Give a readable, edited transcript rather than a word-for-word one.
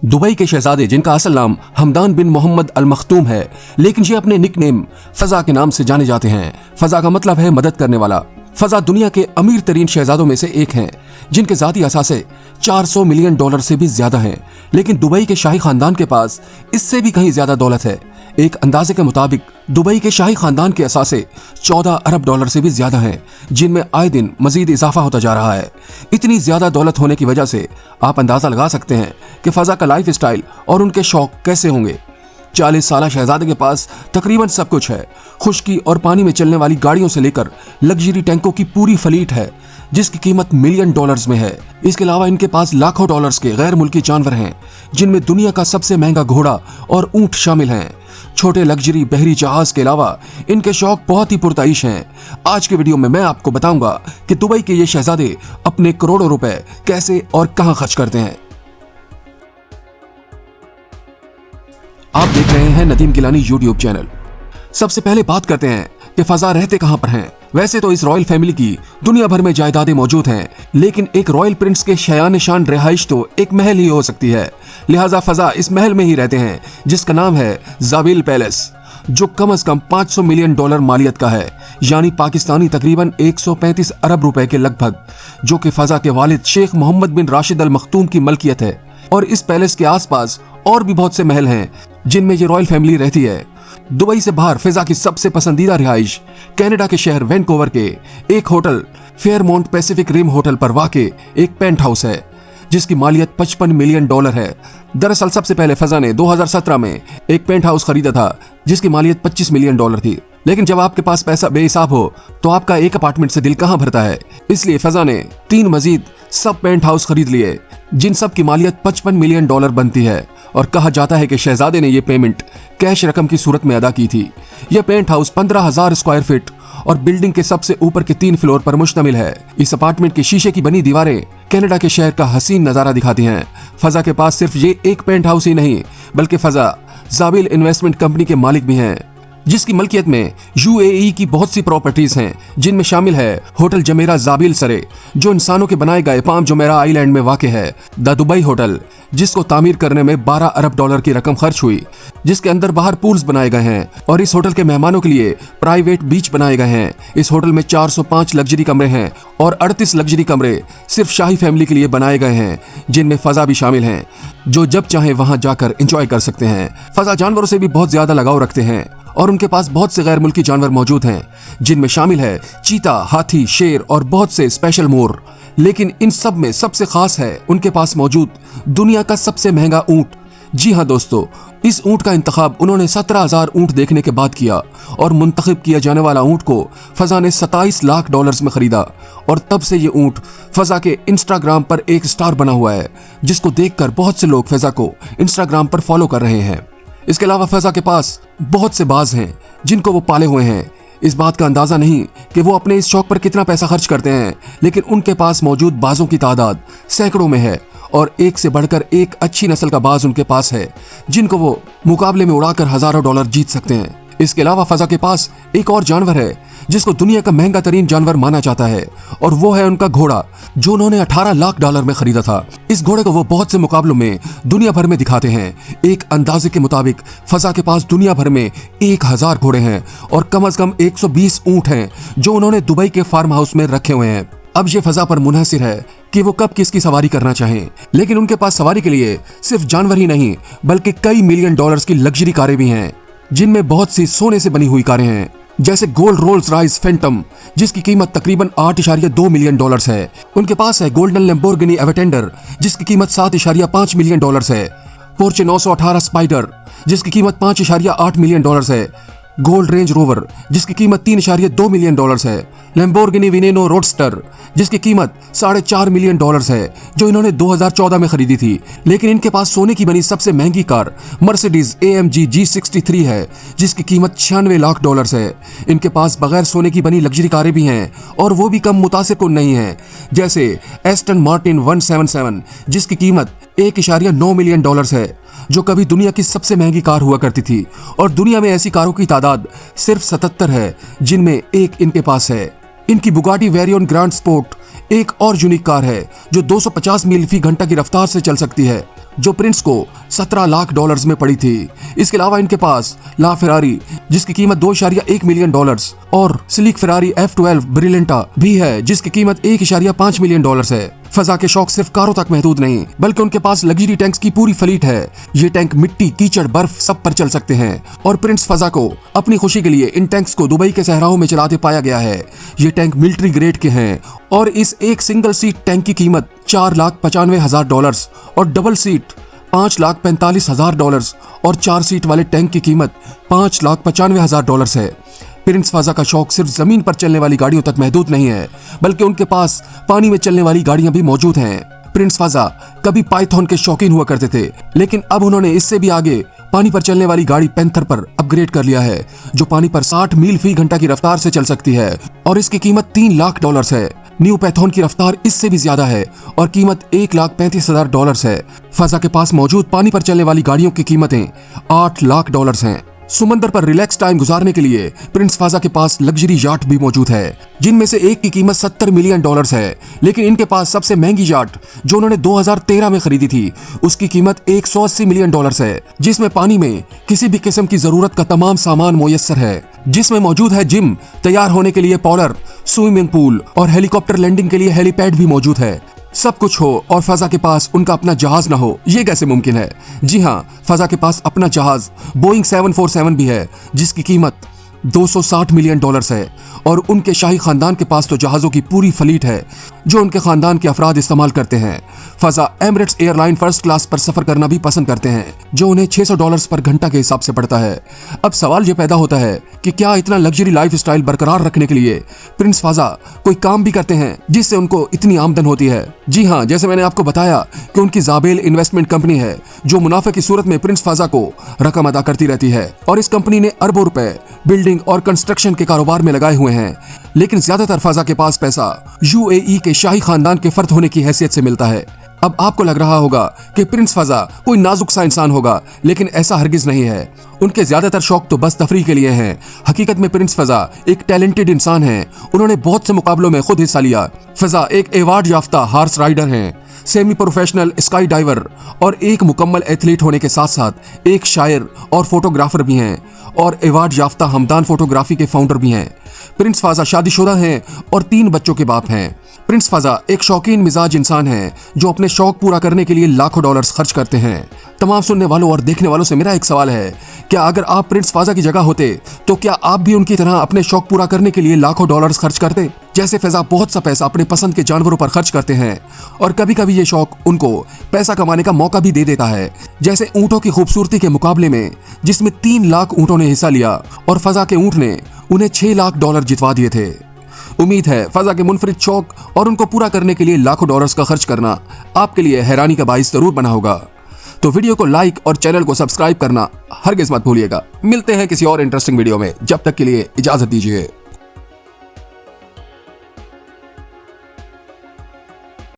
Dubai के शहजादे जिनका असल नाम हमदान बिन मोहम्मद अल मखतूम है, लेकिन ये अपने निकनेम फजा के नाम से जाने जाते हैं। फजा का मतलब है मदद करने वाला। फजा दुनिया के अमीर तरीन शहजादों में से एक हैं, जिनके जाती असासे $400 मिलियन से भी ज्यादा हैं। लेकिन दुबई के शाही खानदान के पास इससे भी कहीं ज्यादा दौलत है। एक अंदाजे के मुताबिक दुबई के शाही खानदान के असासे $14 अरब से भी ज्यादा हैं, जिनमें आए दिन मजीद इजाफा होता जा रहा है। इतनी ज्यादा दौलत होने की वजह से आप अंदाजा लगा सकते हैं कि फजा का लाइफ स्टाइल और उनके शौक कैसे होंगे। 40 साल शहजादे के पास तकरीबन सब कुछ है। खुश्की और पानी में चलने वाली गाड़ियों से लेकर लग्जरी टैंकों की पूरी फ्लीट है, जिसकी कीमत $मिलियन में है। इसके अलावा इनके पास लाखों डॉलर्स के गैर मुल्की जानवर हैं, जिनमें दुनिया का सबसे महंगा घोड़ा और ऊंट शामिल हैं। छोटे लग्जरी बहरी जहाज के अलावा इनके शौक बहुत ही पुरताइश हैं। आज के वीडियो में मैं आपको बताऊंगा कि दुबई के ये शहजादे अपने करोड़ों रुपए कैसे और कहां खर्च करते हैं। आप देख रहे हैं नदीम गिलानी यूट्यूब चैनल। सबसे पहले बात करते हैं कि फजा रहते कहां पर हैं। वैसे तो इस रॉयल फैमिली की दुनिया भर में जायदादें मौजूद हैं, लेकिन एक रॉयल प्रिंस के शयान शान रिहाइश तो एक महल ही हो सकती है। लिहाजा फजा इस महल में ही रहते हैं, जिसका नाम है ज़ाबिल पैलेस, जो कम से कम $500 मिलियन मालियत का है, यानी पाकिस्तानी तकरीबन 135 अरब रुपए के लगभग, जो कि फजा के वालिद शेख मोहम्मद बिन राशिद अल मखतूम की मलकियत है। और इस पैलेस के आसपास और भी बहुत से महल हैं, जिनमें ये रॉयल फैमिली रहती है। दुबई से बाहर फिजा की सबसे पसंदीदा रिहाइश कनाडा के शहर वैनकूवर के एक hotel Fairmont Pacific Rim hotel पर वाक़े एक पेंट हाउस है, जिसकी मालियत $55 मिलियन है। दरअसल सबसे पहले फजा ने 2017 में एक पेंट हाउस खरीदा था, जिसकी मालियत $25 मिलियन थी। लेकिन जब आपके पास पैसा बेहिसाब हो तो आपका एक अपार्टमेंट से दिल कहां भरता है। इसलिए फजा ने 3 मजीद सब पेंट हाउस खरीद लिए, जिन सब की मालियत $55 मिलियन बनती है। और कहा जाता है कि शहजादे ने यह पेमेंट कैश रकम की सूरत में अदा की थी। यह पेंट हाउस 15,000 स्क्वायर फीट और बिल्डिंग के सबसे ऊपर के 3 फ्लोर पर मुश्तमिल है। इस अपार्टमेंट की शीशे की बनी दीवारें कनाडा के शहर का हसीन नजारा दिखाती हैं। फजा के पास सिर्फ ये एक पेंट हाउस ही नहीं, बल्कि फजा ज़ाबिल इन्वेस्टमेंट कंपनी के मालिक भी हैं, जिसकी मलकियत में UAE की बहुत सी प्रॉपर्टीज हैं, जिनमें शामिल है होटल जमेरा ज़ाबिल सरे, जो इंसानों के बनाए गए पाम जुमेरा आइलैंड में वाक़ है। द दुबई होटल, जिसको तामीर करने में $12 अरब की रकम खर्च हुई, जिसके अंदर बाहर पूल्स बनाए गए हैं। और इस होटल के मेहमानों के लिए प्राइवेट बीच बनाए गए हैं। इस होटल में 405 लग्जरी कमरे हैं और 38 लग्जरी कमरे सिर्फ शाही फैमिली के लिए बनाए गए हैं, जिनमें फजा भी शामिल हैं, जो जब चाहे वहां जाकर एंजॉय कर सकते हैं। फजा जानवरों से भी बहुत ज्यादा लगाव रखते हैं और उनके पास बहुत से गैर मुल्की जानवर मौजूद हैं, जिनमें शामिल है चीता, हाथी, शेर और बहुत से स्पेशल मोर। लेकिन इन सब में सबसे खास है उनके पास मौजूद दुनिया का सबसे महंगा ऊंट। जी हाँ दोस्तों, इस ऊंट का इंतखाब उन्होंने 17,000 ऊंट देखने के बाद किया और मुंतखब किया जाने वाला ऊंट को फजा ने $27 लाख में खरीदा। और तब से ये ऊंट फजा के इंस्टाग्राम पर एक स्टार बना हुआ है, जिसको देखकर बहुत से लोग फजा को इंस्टाग्राम पर फॉलो कर रहे हैं। इसके अलावा फजा के पास बहुत से बाज हैं, जिनको वो पाले हुए हैं। इस बात का अंदाजा नहीं कि वो अपने इस शौक पर कितना पैसा खर्च करते हैं, लेकिन उनके पास मौजूद बाजों की तादाद सैकड़ों में है और एक से बढ़कर एक अच्छी नस्ल का बाज उनके पास है, जिनको वो मुकाबले में उड़ाकर हजारों डॉलर जीत सकते हैं। इसके अलावा फजा के पास एक और जानवर है, जिसको दुनिया का महंगा तरीन जानवर माना जाता है, और वो है उनका घोड़ा, जो उन्होंने $18 लाख में खरीदा था। इस घोड़े को वो बहुत से मुकाबलों में दुनिया भर में दिखाते हैं। एक अंदाजे के मुताबिक फजा के पास दुनिया भर में 1000 घोड़े हैं और कम से कम 120 ऊंट हैं, जो उन्होंने दुबई के फार्म हाउस में रखे हुए हैं। अब ये फजा पर मुनहसिर है कि वो कब किसकी सवारी करना चाहें, लेकिन उनके पास सवारी के लिए सिर्फ जानवर ही नहीं, बल्कि कई $मिलियन की लग्जरी कारें भी हैं, जिनमें बहुत सी सोने से बनी हुई कारें हैं, जैसे गोल्ड रोल्स रॉयस फैंटम, जिसकी कीमत तकरीबन $8.2 मिलियन है। उनके पास है गोल्डन लैम्बोर्गिनी एवेटेंडर, जिसकी कीमत $7.5 मिलियन है। पोर्चे 918 स्पाइडर, जिसकी कीमत $5.8 मिलियन है। गोल्ड रेंज रोवर, जिसकी कीमत $3.2 मिलियन है। लैम्बोर्गिनी विनेनो रोडस्टर, जिसकी कीमत $4.5 मिलियन है, जो इन्होंने 2014 में खरीदी थी। लेकिन इनके पास सोने की बनी सबसे महंगी कार मर्सिडीज AMG G63 है, जिसकी कीमत $96 लाख है। इनके पास बगैर सोने की बनी लग्जरी कारें भी हैं, और वो भी कम मुतासिर कुन नहीं है, जैसे एस्टन मार्टिन 177, जिसकी कीमत $1.9 मिलियन है, जो कभी दुनिया की सबसे महंगी कार हुआ करती थी। और दुनिया में ऐसी कारों की तादाद सिर्फ 77 है, जिनमें एक इनके पास है। इनकी बुगाटी वेरियन ग्रैंड स्पोर्ट एक और यूनिक कार है, जो 250 मील फी घंटा की रफ्तार से चल सकती है। जो प्रिंस को 17 लाख डॉलर्स में पड़ी थी। इसके अलावा इनके पास ला फेरारी जिसकी कीमत 2.1 मिलियन डॉलर्स और स्लीक फेरारी F12 ब्रिलिएंटा भी है जिसकी कीमत 1.5 मिलियन डॉलर्स है। फजा के शौक सिर्फ कारों तक महदूद नहीं बल्कि उनके पास लग्जरी टैंक्स की पूरी फ्लीट है। ये टैंक मिट्टी, कीचड़, बर्फ सब पर चल सकते हैं और प्रिंस फजा को अपनी खुशी के लिए इन टैंक्स को दुबई के सहराओं में चलाते पाया गया है। ये टैंक मिलिट्री ग्रेड के हैं और इस एक सिंगल सीट टैंक की कीमत $4,95,000 और डबल सीट $5,45,000 और 4 सीट वाले टैंक की कीमत $5,95,000 है। प्रिंस फजा का शौक सिर्फ जमीन पर चलने वाली गाड़ियों तक महदूद नहीं है बल्कि उनके पास पानी में चलने वाली गाड़ियां भी मौजूद हैं। प्रिंस फजा कभी पाइथन के शौकीन हुआ करते थे लेकिन अब उन्होंने इससे भी आगे पानी पर चलने वाली गाड़ी पैंथर पर अपग्रेड कर लिया है जो पानी पर 60 मील फी घंटा की रफ्तार से चल सकती है और इसकी कीमत $3 लाख है। न्यू पैथन की रफ्तार इससे भी ज्यादा है और कीमत $1,35,000 है। फजा के पास मौजूद पानी पर चलने वाली गाड़ियों की कीमतें $8 लाख हैं। समंदर पर रिलैक्स टाइम गुजारने के लिए प्रिंस फजा के पास लग्जरी याट भी मौजूद है जिनमें से एक की कीमत $70 मिलियन है लेकिन इनके पास सबसे महंगी याट जो उन्होंने 2013 में खरीदी थी उसकी कीमत $180 मिलियन है जिसमें पानी में किसी भी किस्म की जरूरत का तमाम सामान मुयस्सर है जिसमें मौजूद है जिम, तैयार होने के लिए पार्लर, स्विमिंग पूल और हेलीकॉप्टर लैंडिंग के लिए हेलीपैड भी मौजूद है। सब कुछ हो और फजा के पास उनका अपना जहाज ना हो, ये कैसे मुमकिन है? जी हाँ, फजा के पास अपना जहाज बोइंग 747 भी है जिसकी कीमत $260 मिलियन है और उनके शाही खानदान के पास तो जहाजों की पूरी फ्लीट है जो उनके खानदान के अफराद इस्तेमाल करते हैं। फजा एमिरेट्स एयरलाइन फर्स्ट क्लास पर सफर करना भी पसंद करते हैं जो उन्हें $600 पर घंटा के हिसाब से पड़ता है। अब सवाल ये पैदा होता है कि क्या इतना लग्जरी लाइफस्टाइल बरकरार रखने के लिए प्रिंस फजा कोई काम भी करते हैं जिससे उनको इतनी आमदन होती है? जी हाँ, जैसे मैंने आपको बताया कि उनकी जाबेल इन्वेस्टमेंट कंपनी है जो मुनाफे की सूरत में प्रिंस फजा को रकम अदा करती रहती है और इस कंपनी ने अरबों रुपए बिल्डिंग और कंस्ट्रक्शन के कारोबार में लगाए हुए हैं। लेकिन ज्यादातर फजा के पास पैसा UAE के शाही खानदान के फर्द होने की हैसियत से मिलता है। अब आपको लग रहा होगा कि प्रिंस फजा कोई नाजुक सा इंसान होगा लेकिन ऐसा हरगिज नहीं है। उनके ज्यादातर शौक तो बस तफरी के लिए हैं। हकीकत में प्रिंस फजा एक टैलेंटेड इंसान है। उन्होंने बहुत से मुकाबलों में खुद हिस्सा लिया। फजा एक अवार्ड याफ्ता हार्स राइडर हैं, सेमी प्रोफेशनल स्काई डाइवर और एक मुकम्मल एथलीट होने के साथ साथ एक शायर और फोटोग्राफर भी हैं और अवार्ड याफ्ता हमदान फोटोग्राफी के फाउंडर भी हैं। प्रिंस फजा शादीशुदा हैं और 3 बच्चों के बाप हैं। प्रिंस फजा एक शौकीन मिजाज इंसान है जो अपने शौक पूरा करने के लिए लाखों डॉलर्स खर्च करते हैं। तमाम सुनने वालों और देखने वालों से मेरा एक सवाल है, क्या अगर आप प्रिंस फजा की जगह होते तो क्या आप भी उनकी तरह अपने शौक पूरा करने के लिए लाखों डॉलर्स खर्च करते? जैसे फजा बहुत सा पैसा अपने पसंद के जानवरों पर खर्च करते हैं और कभी कभी ये शौक उनको पैसा कमाने का मौका भी दे देता है, जैसे ऊंटों की खूबसूरती के मुकाबले में जिसमें 3 लाख ऊंटों ने हिस्सा लिया और फजा के ऊंट ने उन्हें $6 लाख जितवा दिए थे। उम्मीद है फजा के मुनफरिद शौक और उनको पूरा करने के लिए लाखों डॉलर्स का खर्च करना आपके लिए हैरानी का बाइस जरूर बना होगा। तो वीडियो को लाइक और चैनल को सब्सक्राइब करना हरगिज मत भूलिएगा। मिलते हैं किसी और इंटरेस्टिंग वीडियो में, जब तक के लिए इजाजत दीजिए।